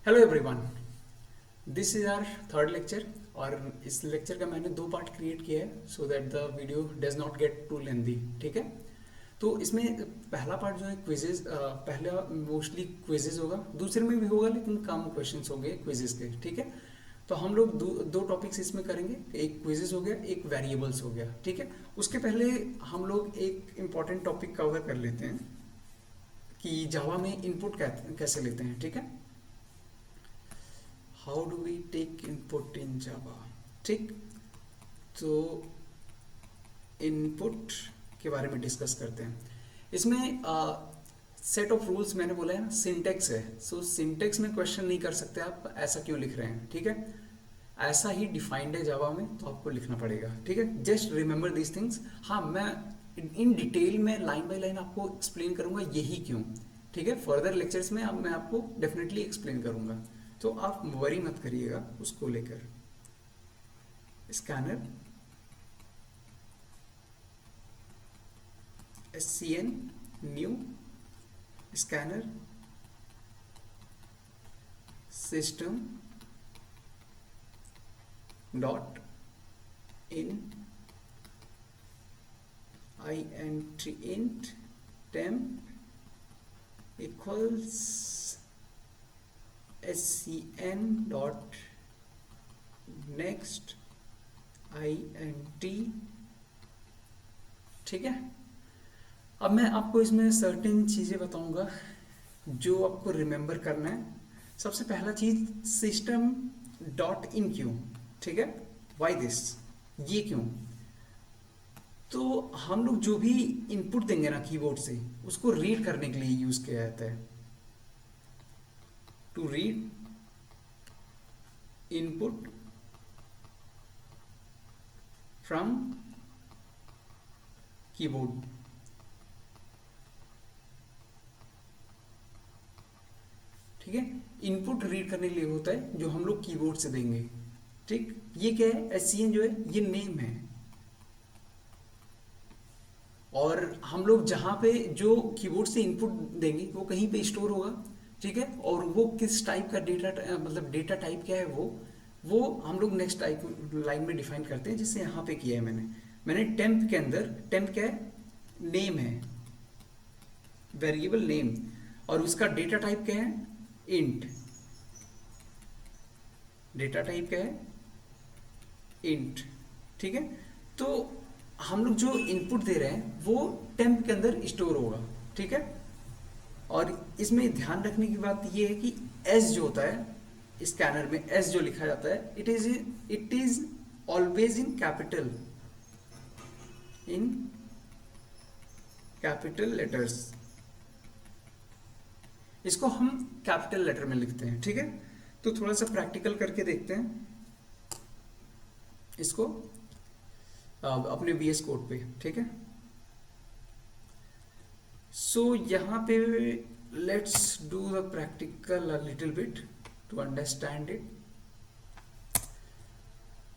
Hello everyone, this is our third lecture. और इस lecture का मैंने दो पार्ट क्रिएट किया है so that the video does not get too lengthy. ठीक है, तो इसमें पहला पार्ट जो है क्विजेज, पहला मोस्टली क्विजेज होगा, दूसरे में भी होगा लेकिन कम क्वेश्चंस होंगे क्विजेज के। ठीक है, तो हम लोग दो टॉपिक्स इसमें करेंगे, एक क्विजेज हो गया, एक वेरिएबल्स हो गया। ठीक है, उसके पहले हम लोग एक इम्पॉर्टेंट टॉपिक कवर कर लेते हैं कि जावा में इनपुट कैसे लेते हैं। ठीक है, how do we take input in Java. ठीक, तो इनपुट के बारे में डिस्कस करते हैं। इसमें सेट ऑफ रूल्स मैंने बोला है ना, सिंटेक्स है। सो सिंटेक्स में क्वेश्चन नहीं कर सकते आप, ऐसा क्यों लिख रहे हैं। ठीक है, ऐसा ही डिफाइंड है जावा में, तो आपको लिखना पड़ेगा। ठीक है, जस्ट रिमेंबर दीज थिंग्स। हाँ, मैं इन डिटेल में लाइन बाय लाइन आपको एक्सप्लेन करूंगा यही क्यों। ठीक है, फर्दर लेक्चर्स में अब मैं आपको डेफिनेटली एक्सप्लेन करूंगा, तो आप वरी मत करिएगा उसको लेकर। Scanner SCN new scanner system dot in int temp equals SCN dot next int। ठीक है, अब मैं आपको इसमें सर्टेन चीज़ें बताऊंगा जो आपको रिमेंबर करना है। सबसे पहला चीज, सिस्टम डॉट इन क्यों। ठीक है, वाई दिस, ये क्यों। तो हम लोग जो भी इनपुट देंगे ना कीबोर्ड से, उसको रीड करने के लिए यूज किया जाता है। To read input from keyboard. ठीक है, इनपुट रीड करने के लिए होता है जो हम लोग कीबोर्ड से देंगे। ठीक, ये क्या है, SCN जो है ये नेम है, और हम लोग जहां पे जो कीबोर्ड से इनपुट देंगे वो कहीं पे स्टोर होगा। ठीक है, और वो किस टाइप का डेटा, मतलब डेटा टाइप क्या है वो हम लोग नेक्स्ट टाइप लाइन में डिफाइन करते हैं, जिससे यहाँ पे किया है मैंने टेम्प के अंदर, टेम्प क्या है, नेम है, वेरिएबल नेम, और उसका डेटा टाइप क्या है, इंट। डेटा टाइप क्या है, इंट। ठीक है, तो हम लोग जो इनपुट दे रहे हैं वो टेम्प के अंदर स्टोर होगा। ठीक है, और इसमें ध्यान रखने की बात ये है कि एस जो होता है स्कैनर में, एस जो लिखा जाता है, it is always in capital letters. इसको हम कैपिटल लेटर में लिखते हैं। ठीक है, तो थोड़ा सा प्रैक्टिकल करके देखते हैं इसको अपने VS कोड पे। ठीक है, सो यहाँ पे let's do the practical a little bit to understand it.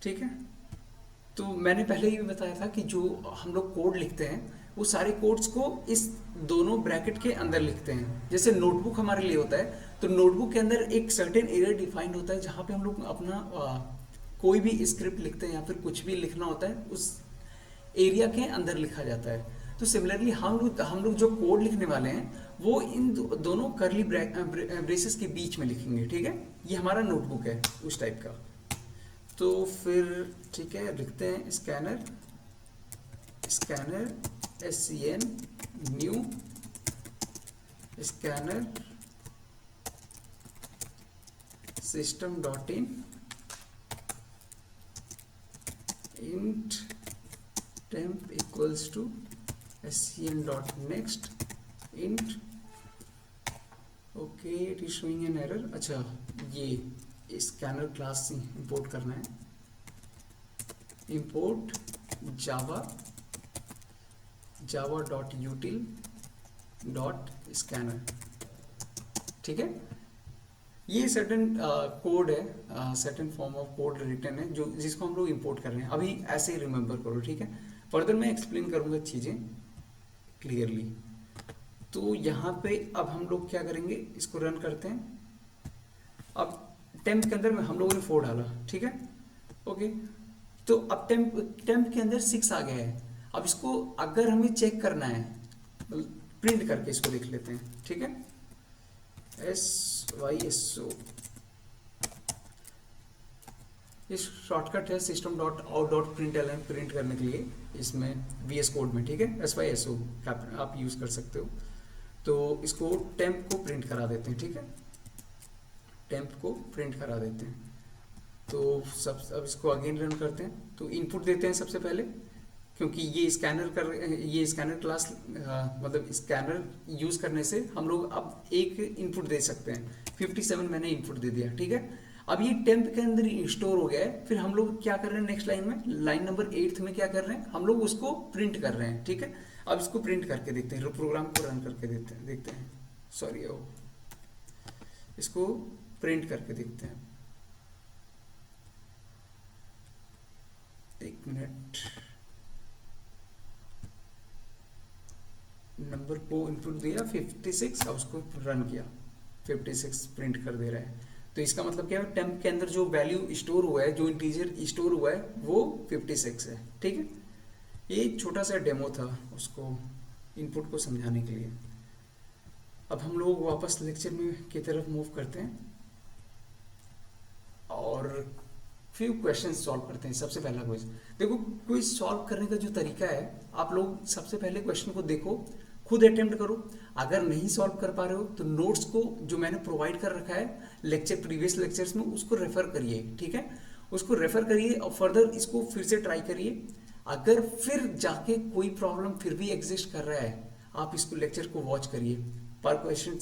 ठीक है, तो मैंने पहले ही बताया था कि जो हम लोग कोड लिखते हैं वो सारे कोड्स को इस दोनों ब्रैकेट के अंदर लिखते हैं। जैसे नोटबुक हमारे लिए होता है, तो नोटबुक के अंदर एक सर्टेन एरिया डिफाइंड होता है जहाँ पे हम लोग अपना कोई भी स्क्रिप्ट लिखते हैं या फिर कुछ भी लिखना होता है, उस एरिया के अंदर लिखा जाता है। तो सिमिलरली हम लोग जो कोड लिखने वाले हैं वो इन दोनों करली ब्रेसेस के बीच में लिखेंगे। ठीक है, ये हमारा नोटबुक है उस टाइप का। तो फिर ठीक है, लिखते हैं scanner SCN new scanner system dot int temp equals to SCN dot next int। Okay, it is showing an error. अच्छा, ये स्कैनर क्लास से इंपोर्ट करना है, import Java dot यूटिल dot scanner. ठीक है, ये सर्टेन कोड है, certain form of code return है जो जिसको हम लोग इंपोर्ट कर रहे हैं। अभी ऐसे ही रिमेंबर करो। ठीक है, फर्दर मैं एक्सप्लेन करूंगा चीजें क्लियरली। तो यहाँ पे अब हम लोग क्या करेंगे, इसको रन करते हैं। अब टेम्प के अंदर हम लोगों ने 4 डाला, ठीक है, ओके। तो अब टेम्प के अंदर 6 आ गया है। अब इसको अगर हमें चेक करना है, प्रिंट करके इसको लिख लेते हैं, ठीक है, SYSO, इस शॉर्टकट है system dot out dot print print करने के लिए इसमें VS कोड में, ठीक है, SYSO आप यूज़ कर सकते हो। तो इसको टेम्प को प्रिंट करा देते हैं, ठीक है, टेम्प को प्रिंट करा देते हैं। तो अब इसको अगेन रन करते हैं। तो इनपुट देते हैं सबसे पहले, क्योंकि ये स्कैनर क्लास मतलब स्कैनर यूज़ करने से हम लोग अब एक इनपुट दे सकते हैं। 57 मैंने इनपुट दे दिया, ठीक है। अब ये टेम्प के अंदर स्टोर हो गया है। फिर हम लोग क्या कर रहे हैं नेक्स्ट लाइन में, लाइन नंबर 8 में क्या कर रहे हैं, हम लोग उसको प्रिंट कर रहे हैं, ठीक है। अब इसको प्रिंट करके देखते हैं, प्रोग्राम को रन करके देखते हैं, सॉरी इसको प्रिंट करके देखते हैं। एक मिनट, नंबर को इनपुट दिया 56, अब उसको रन किया, 56 प्रिंट कर दे रहा है। तो इसका मतलब क्या है, टेम्प के अंदर जो वैल्यू स्टोर हुआ है, जो इंटीजर स्टोर हुआ है वो 56 है, ठीक है। ये छोटा सा डेमो था उसको इनपुट को समझाने के लिए। अब हम लोग वापस लेक्चर में की तरफ मूव करते हैं और फ्यू क्वेश्चन सॉल्व करते हैं। सबसे पहला क्वेश्चन देखो, क्विज सॉल्व करने का जो तरीका है, आप लोग सबसे पहले क्वेश्चन को देखो, खुद अटेम्प्ट करो। अगर नहीं सॉल्व कर पा रहे हो तो नोट्स को जो मैंने प्रोवाइड कर रखा है प्रीवियस लेक्चर्स में, उसको रेफर करिए, ठीक है, उसको रेफर करिए और फर्दर इसको फिर से ट्राई करिए। अगर फिर जाके कोई प्रॉब्लम फिर भी एग्जिस्ट कर रहा है, आप इसको लेक्चर को वॉच करिए, पर क्वेश्चन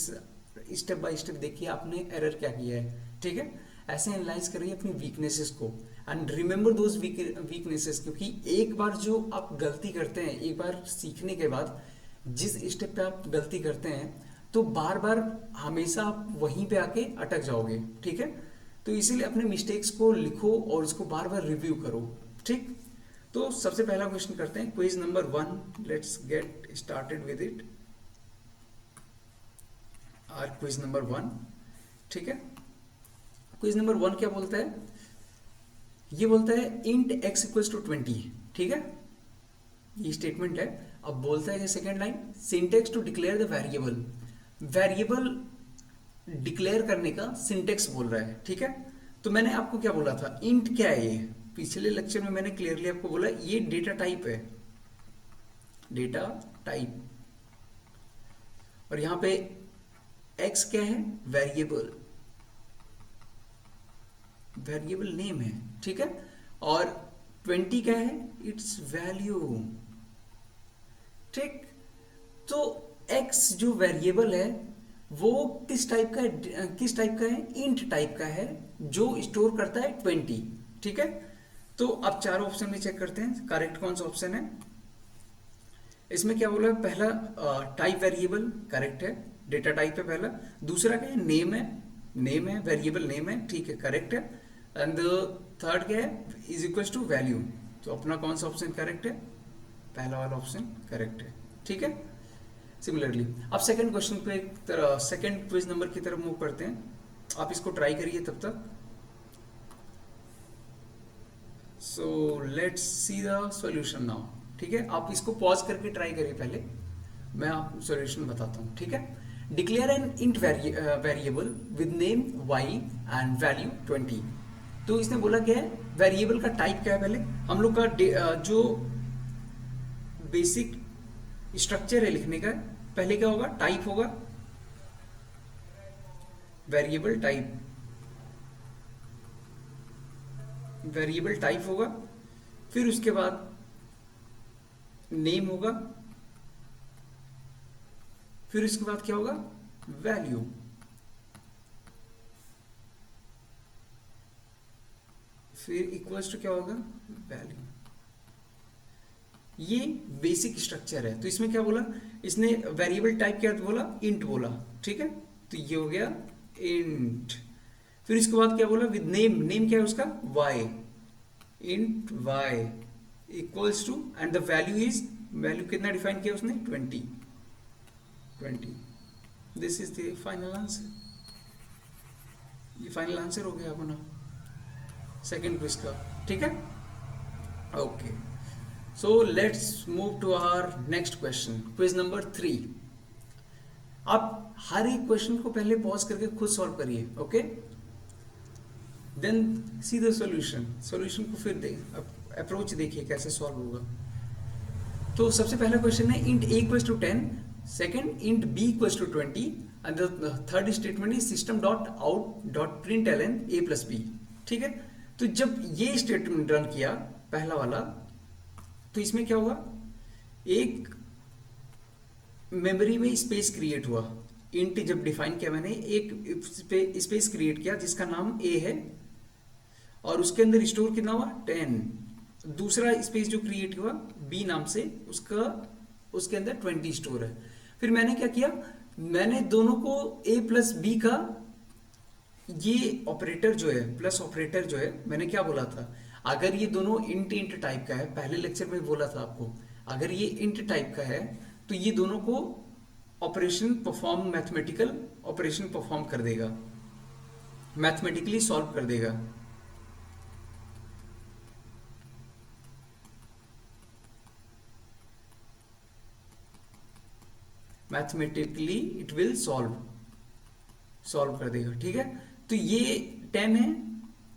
स्टेप बाय स्टेप देखिए आपने एरर क्या किया है, ठीक है। ऐसे एनालाइज करिए अपनी वीकनेसेस को एंड रिमेंबर दोज वीकनेसेस, क्योंकि एक बार जो आप गलती करते हैं, एक बार सीखने के बाद जिस स्टेप पे आप गलती करते हैं, तो बार बार हमेशा आप वहीं पे आके अटक जाओगे, ठीक है। तो इसीलिए अपने मिस्टेक्स को लिखो और उसको बार बार रिव्यू करो, ठीक। तो सबसे पहला क्वेश्चन करते हैं, quiz number 1, let's get started with it. Our quiz number 1, ठीक है। क्विज नंबर 1 क्या बोलता है, ये बोलता है इंट x इक्वल्स टू 20, ठीक है, ये स्टेटमेंट है। अब बोलता है second line, syntax to declare the variable, variable declare करने का सिंटेक्स बोल रहा है, ठीक है। तो मैंने आपको क्या बोला था, इंट क्या है, ये पिछले लेक्चर में मैंने क्लियरली आपको बोला ये डेटा टाइप है, डेटा टाइप, और यहां पे x क्या है, वेरिएबल, वेरिएबल नेम है, ठीक है। और 20 क्या है, इट्स वैल्यू, ठीक। तो x जो वेरिएबल है वो किस टाइप का है, इंट टाइप का है, जो स्टोर करता है 20, ठीक है। तो अब चारों ऑप्शन में चेक करते हैं करेक्ट कौन सा ऑप्शन है। इसमें क्या बोला है, पहला टाइप वेरिएबल करेक्ट है, डेटा टाइप है पहला। दूसरा क्या है, नेम है, वेरिएबल नेम है, ठीक है, करेक्ट है। एंड थर्ड क्या है, इज इक्वल्स टू वैल्यू। तो अपना कौन सा ऑप्शन करेक्ट है, पहला वाला ऑप्शन करेक्ट है, ठीक है। सिमिलरली अब सेकंड क्वेश्चन पे, सेकंड क्विज नंबर की तरफ मूव करते हैं। आप इसको ट्राई करिए तब तक। So let's see the solution now, ठीक है। आप इसको पॉज करके ट्राई करिए, पहले मैं आपको सॉल्यूशन बताता हूँ, ठीक है। Declare N int variable with name y and value 20। तो इसने बोला क्या है, वेरिएबल का टाइप क्या है, पहले हम लोग का जो बेसिक स्ट्रक्चर है लिखने का, पहले क्या होगा, टाइप होगा, वेरिएबल टाइप होगा, फिर उसके बाद नेम होगा, फिर उसके बाद क्या होगा, वैल्यू, फिर इक्वल्स टू क्या होगा, वैल्यू। ये बेसिक स्ट्रक्चर है। तो इसमें क्या बोला, इसने वेरिएबल टाइप क्या बोला, इंट बोला, ठीक है। तो ये हो गया इंट। फिर इसके बाद क्या बोला, विद नेम क्या है उसका, y, int y equals to, and the value कितना डिफाइन किया उसने, 20। This is the final answer. ये फाइनल आंसर हो गया अपना सेकंड क्विज का, ठीक है। Okay, so let's move to our next question, quiz number 3। आप हर एक क्वेश्चन को पहले पॉज करके खुद सॉल्व करिए, okay, then see the solution. Solution को फिर अप्रोच देखिए कैसे सॉल्व होगा। तो सबसे पहला क्वेश्चन है int a equals to 10, second int b equals to 20 and the third statement is system dot out dot print L N a plus b, ठीक है। तो जब ये स्टेटमेंट रन किया पहला वाला, तो इसमें क्या हुआ, एक मेमोरी में स्पेस क्रिएट हुआ। इंट जब डिफाइन किया मैंने, एक स्पेस क्रिएट किया जिसका नाम a है, और उसके अंदर स्टोर कितना हुआ 10। दूसरा स्पेस जो क्रिएट हुआ b नाम से, उसके अंदर 20 स्टोर है। फिर मैंने क्या किया, मैंने दोनों को a प्लस बी का ये ऑपरेटर जो है, प्लस ऑपरेटर जो है, मैंने क्या बोला था, अगर ये दोनों इंट टाइप का है, पहले लेक्चर में बोला था आपको, अगर ये इंट टाइप का है तो ये दोनों को operation perform, mathematical operation perform कर देगा, मैथमेटिकली सॉल्व कर देगा। मैथमेटिकली इट विल सॉल्व कर देगा, ठीक है। तो ये 10 है,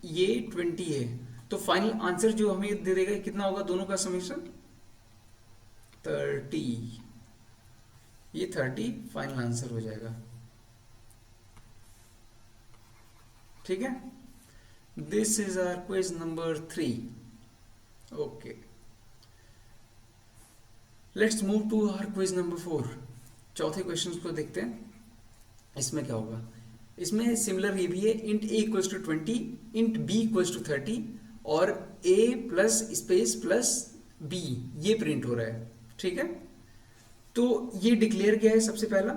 ये 20 है, तो फाइनल आंसर जो हमें दे देगा कितना होगा, दोनों का समीशन 30। ये 30 फाइनल आंसर हो जाएगा, ठीक है। This is our question number 3। Okay, let's move to our question number 4। चौथे क्वेश्चन को देखते हैं, इसमें क्या होगा। इसमें सिमिलर ये भी है, int a equals to 20, int b equals to 30 और a plus space plus b ये प्रिंट हो रहा है, ठीक है। तो ये डिक्लेयर क्या है, सबसे पहला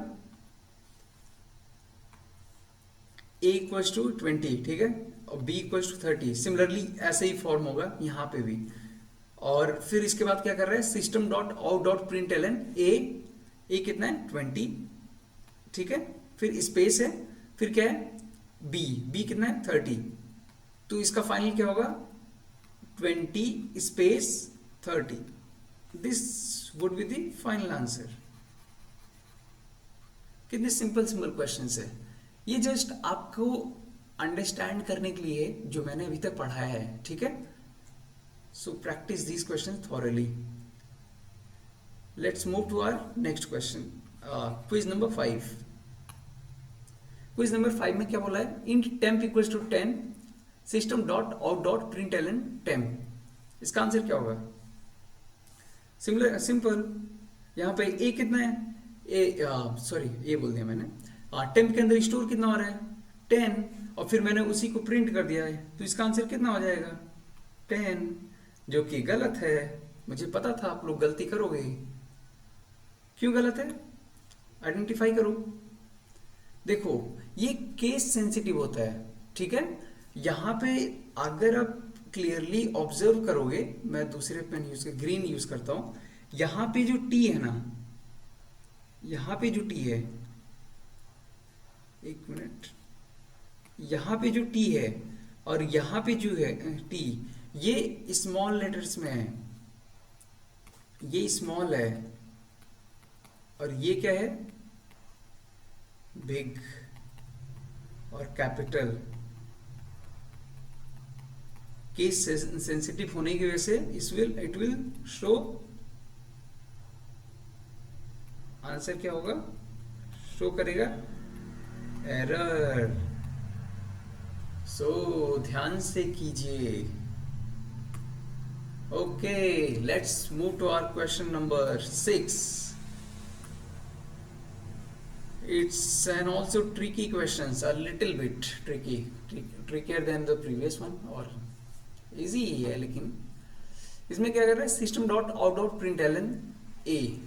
a इक्वल्स टू 20, ठीक है, और b इक्वल्स टू 30। सिमिलरली ऐसे ही फॉर्म होगा यहाँ पे भी। और फिर इसके बाद क्या कर रहा है, system dot out dot print L N a कितना है 20, ठीक है। फिर स्पेस है, फिर क्या है b कितना है 30। तो इसका फाइनल क्या होगा 20 space 30। This would be the final answer. कितने सिंपल क्वेश्चन है ये, जस्ट आपको अंडरस्टैंड करने के लिए जो मैंने अभी तक पढ़ाया है, ठीक है। So practice this question thoroughly. Let's move to our next question, quiz number 5। Quiz number 5 में क्या बोला है, int temp equals to 10, system dot out dot print L N temp. इसका आंसर क्या होगा, सिंपल। यहाँ पे ए कितना है, ये बोल दिया मैंने, टेम्प के अंदर स्टोर कितना हो रहा है 10, और फिर मैंने उसी को प्रिंट कर दिया है, तो इसका आंसर कितना हो जाएगा 10, जो कि गलत है। मुझे पता था आप लोग गलती करोगे। क्यों गलत है, आइडेंटिफाई करो। देखो ये केस सेंसिटिव होता है, ठीक है। यहाँ पे अगर आप क्लियरली ऑब्जर्व करोगे, मैं दूसरे पेन यूज कर ग्रीन यूज करता हूं, यहाँ पे जो टी है ना, यहाँ पे जो टी है, एक मिनट, यहाँ पे जो टी है और यहाँ पे जो है टी, ये स्मॉल लेटर्स में है, ये स्मॉल है, और ये क्या है बिग और कैपिटल। केस सेंसिटिव होने की वजह से इट विल शो आंसर क्या होगा, शो करेगा एरर। सो ध्यान से कीजिए। Okay, let's move to our question number 6। It's an also tricky questions, a little bit trickier than the previous one, और easy ही है। लेकिन इसमें क्या कर रहा है, system dot out dot print L N A,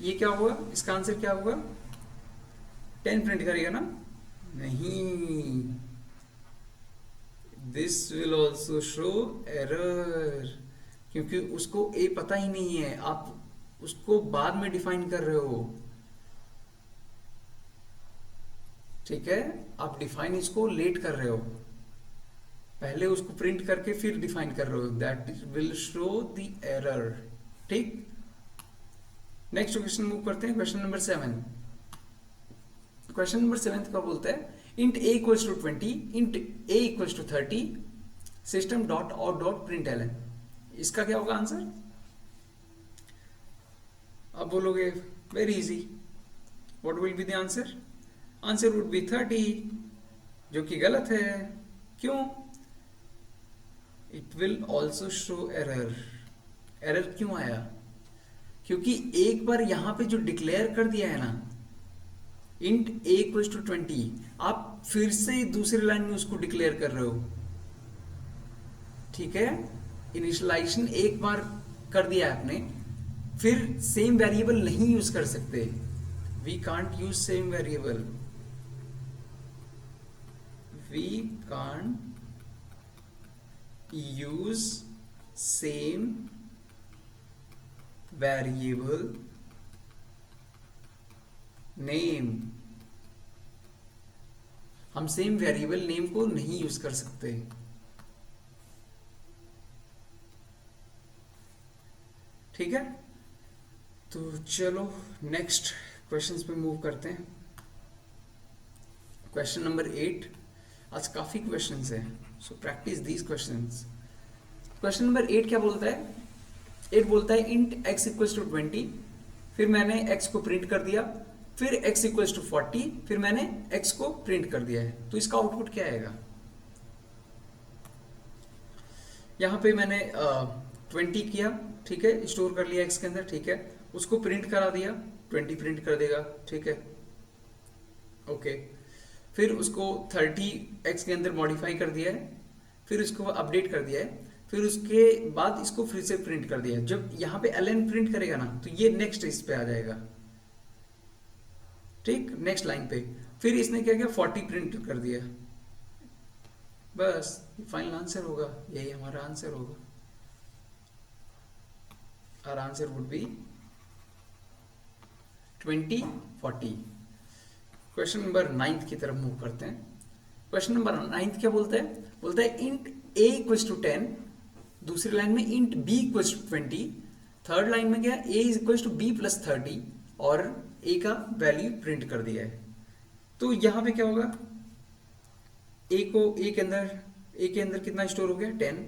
ये क्या होगा, इसका आंसर क्या होगा 10 प्रिंट करेगा ना, नहीं, this will also show error, क्योंकि उसको ए पता ही नहीं है, आप उसको बाद में डिफाइन कर रहे हो, ठीक है। आप डिफाइन इसको लेट कर रहे हो, पहले उसको प्रिंट करके फिर डिफाइन कर रहे हो, that will show the error. ठीक, नेक्स्ट क्वेश्चन मूव करते हैं, क्वेश्चन नंबर 7। क्वेश्चन नंबर 7 का बोलता है int a equals to 20, int a equals to 30, system dot out dot print L. इसका क्या होगा आंसर? अब बोलोगे very easy, what will be the answer? Answer would be 30, जो कि गलत है। क्यों? It will also show error. Error क्यों आया? क्योंकि एक बार यहां पे जो डिक्लेयर कर दिया है ना इंट a इक्वल्स टू 20, आप फिर से दूसरी लाइन में उसको डिक्लेयर कर रहे हो। ठीक है, इनिशियलाइजेशन एक बार कर दिया है आपने, फिर सेम वेरिएबल नहीं यूज कर सकते। We can't use same variable, we can't use same variable name. हम सेम वेरिएबल नेम को नहीं यूज कर सकते। ठीक है, तो चलो नेक्स्ट क्वेश्चंस पे मूव करते हैं। क्वेश्चन नंबर 8, आज काफी क्वेश्चंस हैं, so practice these questions. Question number 8 क्या बोलता है? 8 बोलता है इंट x इक्वल्स टू 20, फिर मैंने x को प्रिंट कर दिया, फिर x इक्वल्स टू 40, फिर मैंने x को प्रिंट कर दिया है। तो इसका आउटपुट क्या आएगा? यहाँ पे मैंने 20 किया, ठीक है, स्टोर कर लिया x के अंदर, ठीक है, उसको प्रिंट करा दिया, 20 प्रिंट कर देगा, ठीक है, ओके। फिर उसको 30 x के अंदर मॉडिफाई कर दिया है, फिर उसको अपडेट कर दिया है, फिर उसके बाद इसको फिर से प्रिंट कर दिया है। जब यहाँ पे ln प्रिंट करेगा ना तो ये नेक्स्ट इस पे आ जाएगा, ठीक, नेक्स्ट लाइन पे। फिर इसने क्या किया, 40 प्रिंट कर दिया, बस फाइनल आंसर होगा, यही हमारा आंसर होगा। our answer would be 20 40। Question number 9 की तरफ मूव करते हैं। क्वेश्चन नंबर 9 क्या बोलता है? बोलता है इंट a इक्वल्स टू 10, दूसरी लाइन में int b equals to 20, third line में क्या है, a is equals to b plus 30, और a का वैल्यू प्रिंट कर दिया है। तो यहां पे क्या होगा, a के अंदर कितना स्टोर हो गया, 10,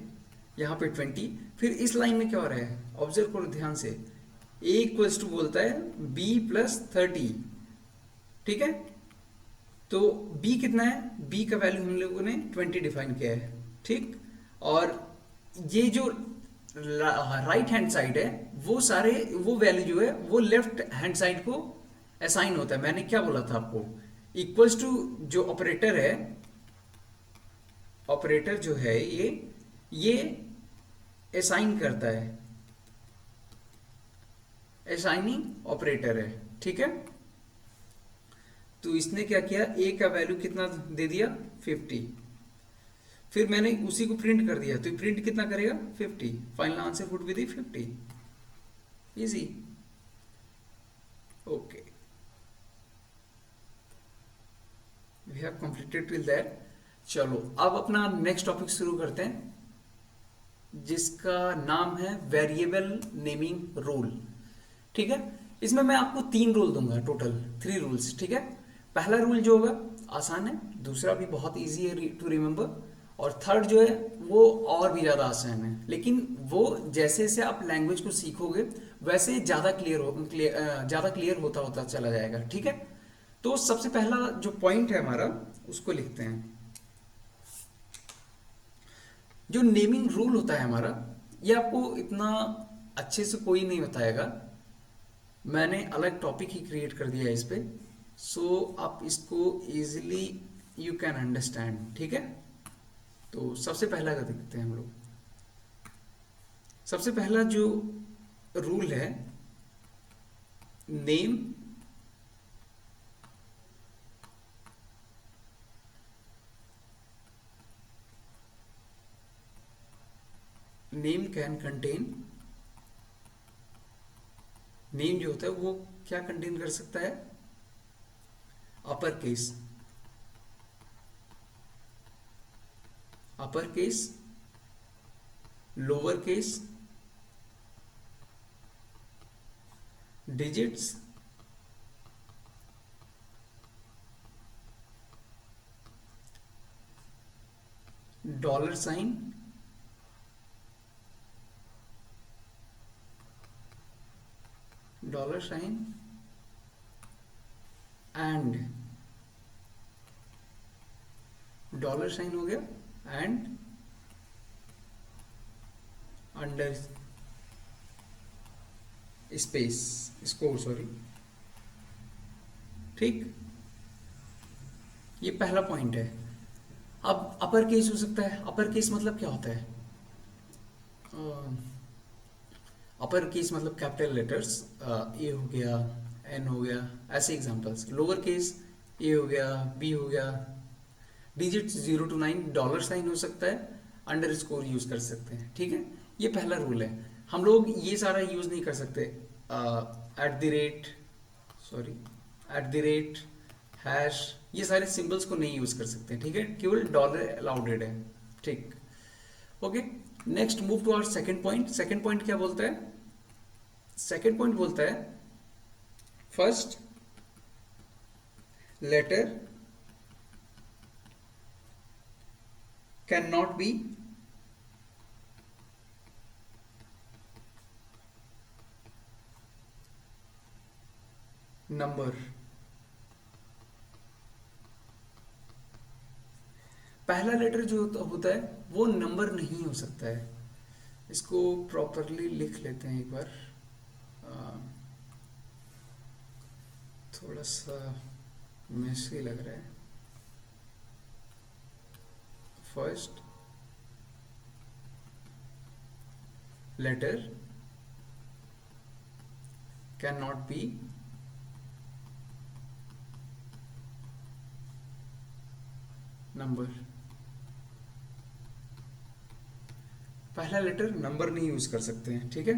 यहाँ पे 20, फिर इस लाइन में क्या हो रहा है, ऑब्जर्व करो ध्यान से, a इक्वल्स टू बोलता है b प्लस 30, ठीक है, तो b कितना है, b का वैल्यू हम लोगों ने 20 डिफाइन किया है, ठीक, और ये जो राइट हैंड साइड है वो वैल्यू जो है वो लेफ्ट हैंड साइड को असाइन होता है। मैंने क्या बोला था आपको, इक्वल्स टू जो ऑपरेटर है, ऑपरेटर जो है ये असाइन करता है, असाइनिंग ऑपरेटर है, ठीक है। तो इसने क्या किया, a का वैल्यू कितना दे दिया, 50, फिर मैंने उसी को प्रिंट कर दिया, तो प्रिंट कितना करेगा, 50, final answer would be 50, easy, okay, we have completed till that. चलो अब अपना नेक्स्ट टॉपिक शुरू करते हैं, जिसका नाम है वेरिएबल नेमिंग रूल, ठीक है। इसमें मैं आपको 3 रूल दूंगा, टोटल 3 रूल्स, ठीक है। पहला रूल जो होगा आसान है, दूसरा भी बहुत इजी है टू रिमेम्बर, और थर्ड जो है वो और भी ज़्यादा आसान है, लेकिन वो जैसे जैसे आप लैंग्वेज को सीखोगे वैसे ज़्यादा क्लियर होता चला जाएगा, ठीक है। तो सबसे पहला जो पॉइंट है हमारा उसको लिखते हैं। जो नेमिंग रूल होता है हमारा, ये आपको इतना अच्छे से कोई नहीं बताएगा, मैंने अलग टॉपिक ही क्रिएट कर दिया है इस पे, सो आप इसको इजीली यू कैन अंडरस्टैंड, ठीक है। तो सबसे पहला का देखते हैं हम लोग। सबसे पहला जो रूल है, नेम कैन कंटेन, नेम जो होता है वो क्या कंटेन कर सकता है, upper case, upper case, lower case, digits, dollar sign, dollar sign and dollar sign हो गया and under space score, sorry. ठीक, ये पहला पॉइंट है। अब अपर केस हो सकता है। अपर केस मतलब क्या होता है? अपर केस मतलब कैपिटल लेटर्स, ए हो गया, एन हो गया, ऐसे एग्जांपल्स। लोअर केस ए हो गया, बी हो गया, डिजिट 0 to 9, डॉलर साइन हो सकता है, अंडर स्कोर यूज कर सकते हैं। ठीक है, ये पहला रूल है। हम लोग ये सारा यूज नहीं कर सकते। At the rate, sorry, at the rate, hash, ये सारे सिंबल्स को नहीं यूज कर सकते। ठीक है, केवल डॉलर अलाउडेड है। ठीक, okay. Next move to our second point. Second point क्या बोलता है? सेकंड पॉइंट बोलता है first letter can not be number. पहला लेटर जो होता है वो नंबर नहीं हो सकता है। इसको प्रॉपरली लिख लेते हैं एक बार। थोड़ा सा मेसी लग रहा है। First letter can not be number. पहला लेटर नंबर नहीं यूज कर सकते हैं। ठीक है,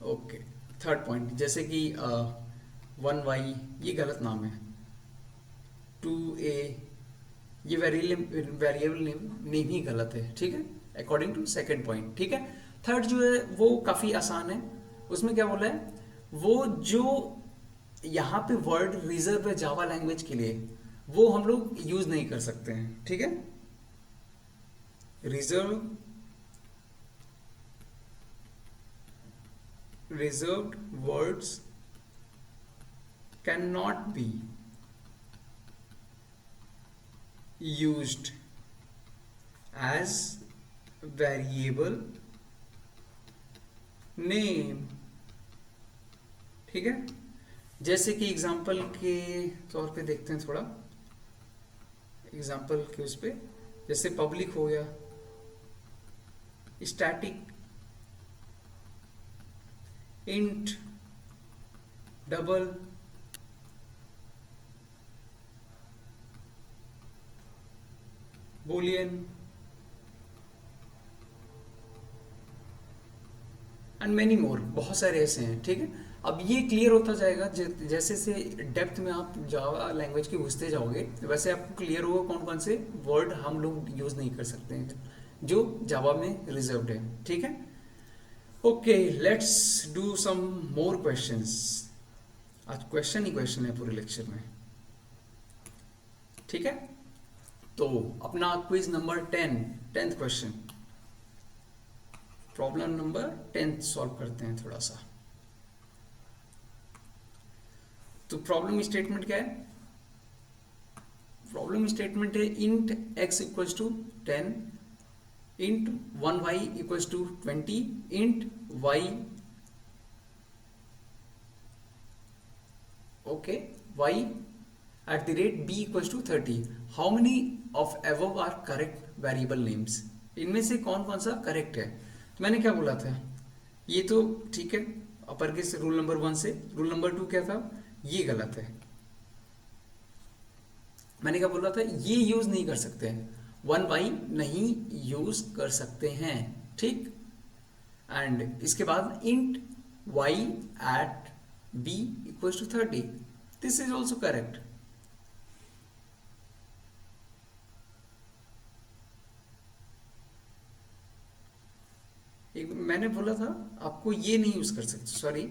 ओके। थर्ड पॉइंट, जैसे कि 1y, ये गलत नाम है। 2a, ये वेरिएबल नेम ही गलत है। ठीक है, अकॉर्डिंग टू सेकंड पॉइंट। ठीक है, थर्ड जो है वो काफी आसान है। उसमें क्या बोला है? वो जो यहाँ पे वर्ड रिजर्व है जावा लैंग्वेज के लिए, वो हम लोग यूज नहीं कर सकते हैं। ठीक है, reserved words cannot be used as variable name। ठीक है, जैसे कि एग्जाम्पल के तौर पे देखते हैं, थोड़ा एग्जाम्पल के उस पे, जैसे पब्लिक हो गया, static, int, double, Boolean and many more, बहुत सारे ऐसे हैं। ठीक है, अब ये क्लियर होता जाएगा जैसे से डेप्थ में आप जावा लैंग्वेज की घुसते जाओगे, वैसे आपको क्लियर होगा कौन कौन से वर्ड हम लोग यूज नहीं कर सकते हैं जो जावा में रिजर्व्ड है। ठीक है, okay, let's do some more questions. आज क्वेश्चन ही क्वेश्चन है पूरे लेक्चर में। ठीक है, तो अपना quiz number 10th question, problem number 10 solve करते हैं थोड़ा सा। तो प्रॉब्लम स्टेटमेंट क्या है? प्रॉब्लम स्टेटमेंट है int x equals to 10, int 1y equals to 20, int y, okay, y at the rate b equals to 30। How many of above are correct variable names? इनमें से कौन कौन सा करेक्ट है? तो मैंने क्या बोला था, ये तो ठीक है अपर केस रूल नंबर 1 से। रूल नंबर 2 क्या था? ये गलत है। मैंने क्या बोला था, ये यूज नहीं कर सकते हैं, 1y नहीं यूज कर सकते हैं। ठीक, एंड इसके बाद int y at b equals to 30, this is also correct. एक मैंने बोला था आपको ये नहीं यूज कर सकते, सॉरी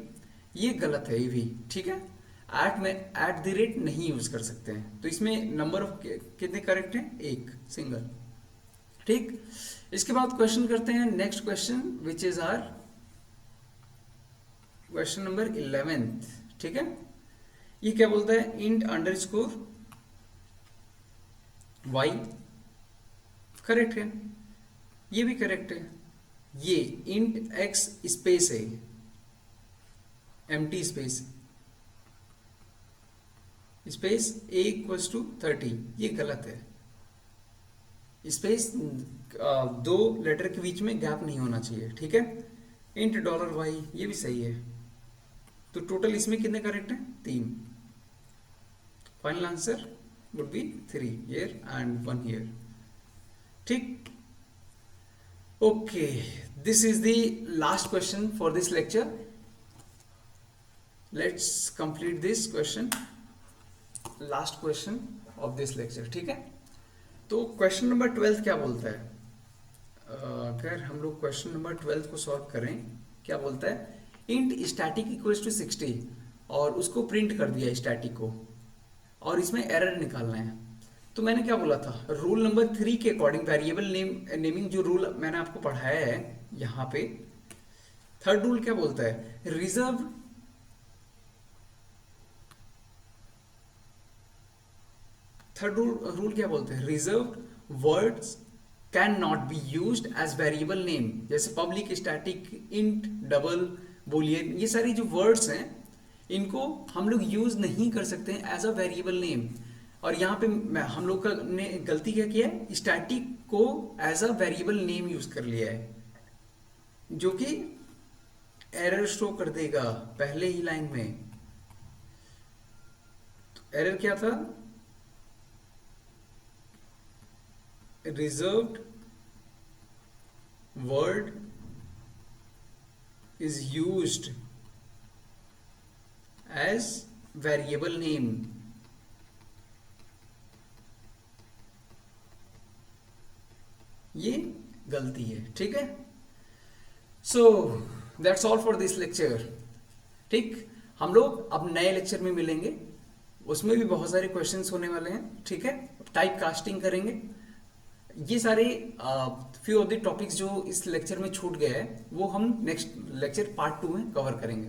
ये गलत है ये भी, ठीक है। एट में एट द रेट नहीं यूज कर सकते हैं, तो इसमें नंबर ऑफ कितने करेक्ट हैं, एक सिंगल, ठीक। इसके बाद क्वेश्चन करते हैं next question which is our question number 11th, ठीक है। ये क्या बोलता है, int underscore Y, correct है, ये भी करेक्ट है। ये इंट एक्स स्पेस है, empty space, space A equals to 30, ये गलत है। स्पेस दो लेटर के बीच में गैप नहीं होना चाहिए, ठीक है। इंट डॉलर वाई, ये भी सही है। तो टोटल इसमें कितने करेक्ट हैं, 3। Final answer would be 3 here and 1 here, ठीक। Okay, this is the last question for this lecture. Let's complete this question, last question of this lecture, ठीक है। तो क्वेश्चन नंबर 12 क्या बोलता है, अगर हम लोग क्वेश्चन नंबर 12 को सॉल्व करें, क्या बोलता है, इंट स्टैटिक इक्वल्स टू 60 और उसको प्रिंट कर दिया स्टैटिक को, और इसमें एरर निकालना है। तो मैंने क्या बोला था, रूल नंबर 3 के अकॉर्डिंग वेरिएबल नेमिंग जो रूल मैंने आपको पढ़ाया है यहाँ पे, थर्ड रूल क्या बोलता है, रिजर्व थर्ड रूल क्या बोलते हैं, reserve words can not be used as variable name, जैसे public, static, int, double, boolean, ये सारी जो वर्ड्स हैं इनको हम लोग यूज नहीं कर सकते हैं एज अ वेरिएबल नेम। और यहाँ पे हम लोग का ने गलती क्या किया है, स्टैटिक को as a variable name use कर लिया है, जो कि एरर शो कर देगा पहले ही लाइन में। तो एरर क्या था, reserved word is used as variable name, ये गलती है, ठीक है। So that's all for this lecture, ठीक। हम लोग अब नए लेक्चर में मिलेंगे, उसमें भी बहुत सारे क्वेश्चंस होने वाले हैं, ठीक है। टाइप कास्टिंग करेंगे, ये सारे फ्यू ऑफ द टॉपिक्स जो इस लेक्चर में छूट गए हैं वो हम नेक्स्ट लेक्चर पार्ट 2 में कवर करेंगे।